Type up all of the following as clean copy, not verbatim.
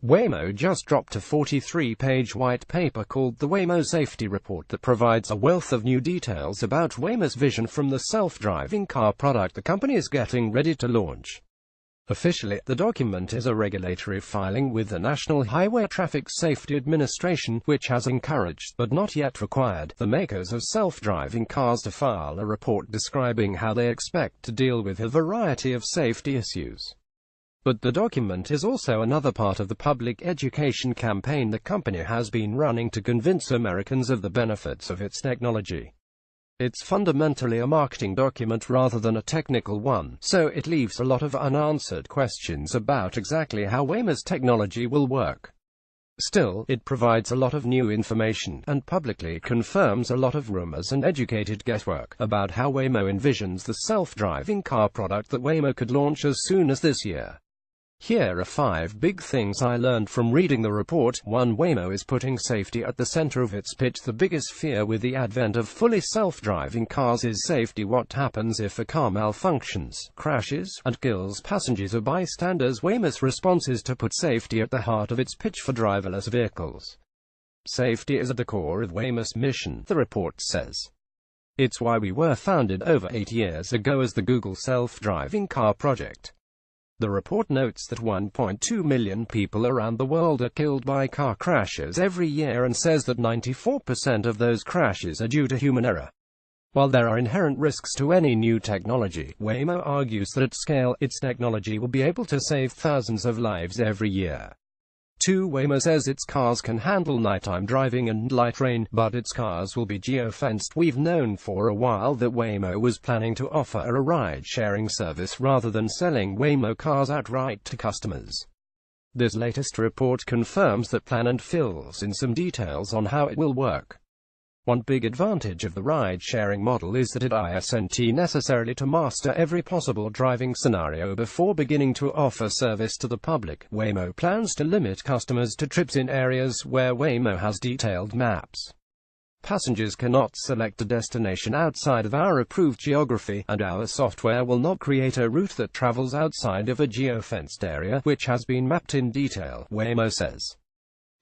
Waymo just dropped a 43-page white paper called the Waymo Safety Report that provides a wealth of new details about Waymo's vision from the self-driving car product the company is getting ready to launch. Officially, the document is a regulatory filing with the National Highway Traffic Safety Administration, which has encouraged, but not yet required, the makers of self-driving cars to file a report describing how they expect to deal with a variety of safety issues. But the document is also another part of the public education campaign the company has been running to convince Americans of the benefits of its technology. It's fundamentally a marketing document rather than a technical one, so it leaves a lot of unanswered questions about exactly how Waymo's technology will work. Still, it provides a lot of new information, and publicly confirms a lot of rumors and educated guesswork about how Waymo envisions the self-driving car product that Waymo could launch as soon as this year. Here are 5 big things I learned from reading the report. 1. Waymo is putting safety at the center of its pitch. The biggest fear with the advent of fully self-driving cars is safety. What happens if a car malfunctions, crashes, and kills passengers or bystanders? Waymo's response is to put safety at the heart of its pitch for driverless vehicles. Safety is at the core of Waymo's mission, the report says. It's why we were founded over 8 years ago as the Google Self-Driving Car Project. The report notes that 1.2 million people around the world are killed by car crashes every year and says that 94% of those crashes are due to human error. While there are inherent risks to any new technology, Waymo argues that at scale, its technology will be able to save thousands of lives every year. 2. Waymo says its cars can handle nighttime driving and light rain, but its cars will be geofenced. We've known for a while that Waymo was planning to offer a ride-sharing service rather than selling Waymo cars outright to customers. This latest report confirms that plan and fills in some details on how it will work. One big advantage of the ride-sharing model is that it isn't necessary to master every possible driving scenario before beginning to offer service to the public. Waymo plans to limit customers to trips in areas where Waymo has detailed maps. Passengers cannot select a destination outside of our approved geography, and our software will not create a route that travels outside of a geofenced area, which has been mapped in detail, Waymo says.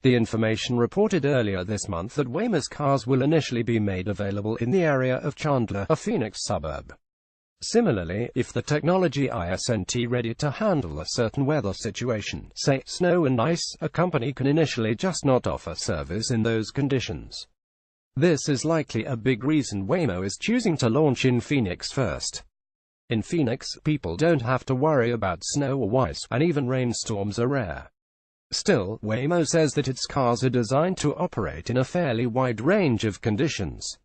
The information reported earlier this month that Waymo's cars will initially be made available in the area of Chandler, a Phoenix suburb. Similarly, if the technology isn't ready to handle a certain weather situation, say, snow and ice, a company can initially just not offer service in those conditions. This is likely a big reason Waymo is choosing to launch in Phoenix first. In Phoenix, people don't have to worry about snow or ice, and even rainstorms are rare. Still, Waymo says that its cars are designed to operate in a fairly wide range of conditions.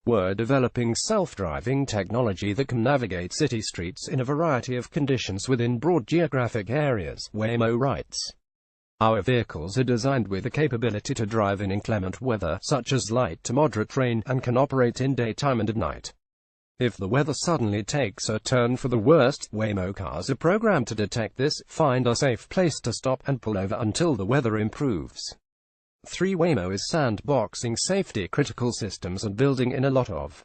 We're developing self-driving technology that can navigate city streets in a variety of conditions within broad geographic areas, Waymo writes. Our vehicles are designed with the capability to drive in inclement weather, such as light to moderate rain, and can operate in daytime and at night. If the weather suddenly takes a turn for the worst, Waymo cars are programmed to detect this, find a safe place to stop, and pull over until the weather improves. 3. Waymo is sandboxing safety-critical systems and building in a lot of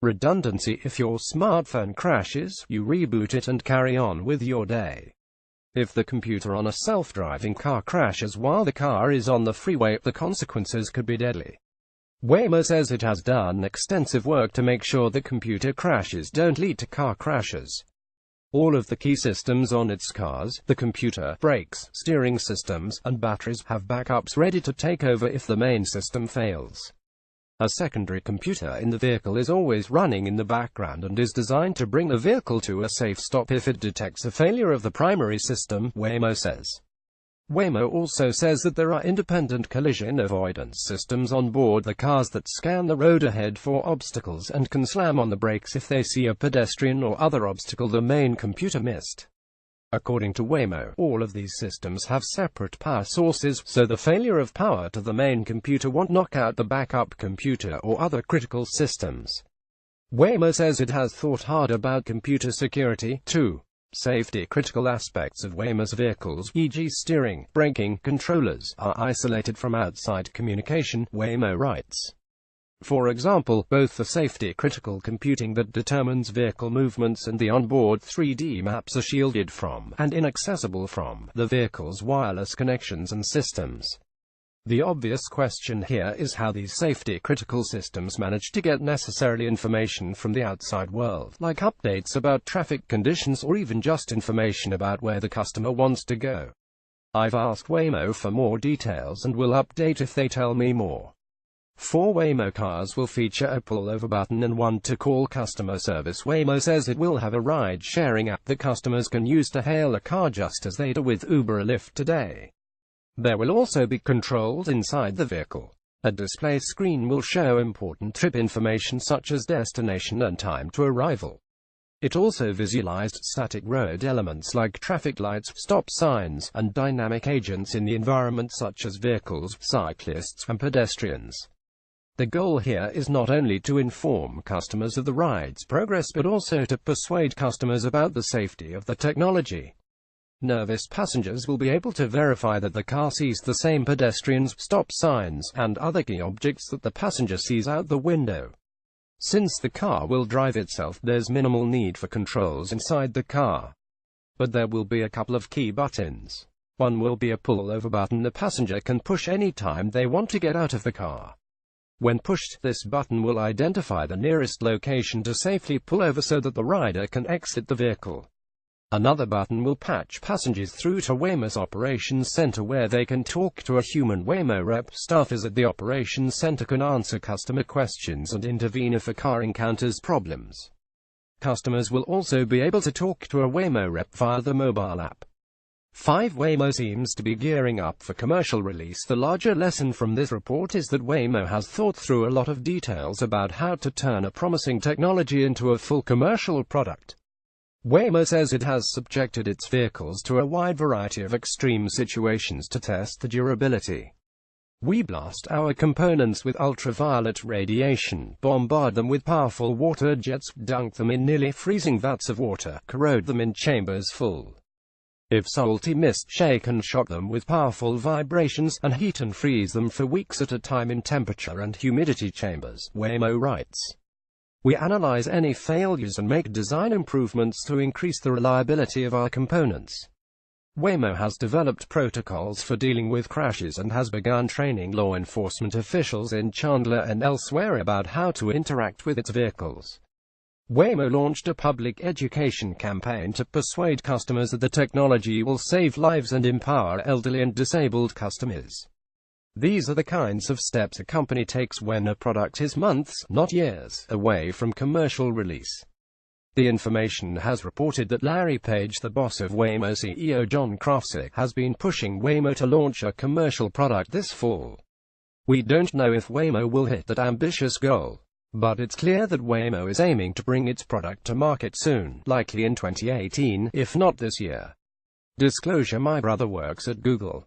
redundancy. If your smartphone crashes, you reboot it and carry on with your day. If the computer on a self-driving car crashes while the car is on the freeway, the consequences could be deadly. Waymo says it has done extensive work to make sure that computer crashes don't lead to car crashes. All of the key systems on its cars, the computer, brakes, steering systems, and batteries, have backups ready to take over if the main system fails. A secondary computer in the vehicle is always running in the background and is designed to bring the vehicle to a safe stop if it detects a failure of the primary system, Waymo says. Waymo also says that there are independent collision avoidance systems on board the cars that scan the road ahead for obstacles and can slam on the brakes if they see a pedestrian or other obstacle the main computer missed. According to Waymo, all of these systems have separate power sources, so the failure of power to the main computer won't knock out the backup computer or other critical systems. Waymo says it has thought hard about computer security, too. Safety-critical aspects of Waymo's vehicles, e.g. steering, braking, controllers, are isolated from outside communication, Waymo writes. For example, both the safety-critical computing that determines vehicle movements and the onboard 3D maps are shielded from, and inaccessible from, the vehicle's wireless connections and systems. The obvious question here is how these safety-critical systems manage to get necessary information from the outside world, like updates about traffic conditions or even just information about where the customer wants to go. I've asked Waymo for more details and will update if they tell me more. 4 Waymo cars will feature a pull-over button and one to-call customer service. Waymo says it will have a ride-sharing app that customers can use to hail a car just as they do with Uber or Lyft today. There will also be controls inside the vehicle. A display screen will show important trip information such as destination and time to arrival. It also visualized static road elements like traffic lights, stop signs, and dynamic agents in the environment such as vehicles, cyclists, and pedestrians. The goal here is not only to inform customers of the ride's progress but also to persuade customers about the safety of the technology. Nervous passengers will be able to verify that the car sees the same pedestrians, stop signs, and other key objects that the passenger sees out the window. Since the car will drive itself, there's minimal need for controls inside the car. But there will be a couple of key buttons. One will be a pull-over button the passenger can push any time they want to get out of the car. When pushed, this button will identify the nearest location to safely pull over so that the rider can exit the vehicle. Another button will patch passengers through to Waymo's operations center where they can talk to a human Waymo rep. Staffers at the operations center can answer customer questions and intervene if a car encounters problems. Customers will also be able to talk to a Waymo rep via the mobile app. 5 Waymo seems to be gearing up for commercial release. The larger lesson from this report is that Waymo has thought through a lot of details about how to turn a promising technology into a full commercial product. Waymo says it has subjected its vehicles to a wide variety of extreme situations to test the durability. We blast our components with ultraviolet radiation, bombard them with powerful water jets, dunk them in nearly freezing vats of water, corrode them in chambers full of salty mist, shake and shock them with powerful vibrations, and heat and freeze them for weeks at a time in temperature and humidity chambers, Waymo writes. We analyze any failures and make design improvements to increase the reliability of our components. Waymo has developed protocols for dealing with crashes and has begun training law enforcement officials in Chandler and elsewhere about how to interact with its vehicles. Waymo launched a public education campaign to persuade customers that the technology will save lives and empower elderly and disabled customers. These are the kinds of steps a company takes when a product is months, not years, away from commercial release. The Information has reported that Larry Page, the boss of Waymo CEO John Krafcik, has been pushing Waymo to launch a commercial product this fall. We don't know if Waymo will hit that ambitious goal, but it's clear that Waymo is aiming to bring its product to market soon, likely in 2018, if not this year. Disclosure: my brother works at Google.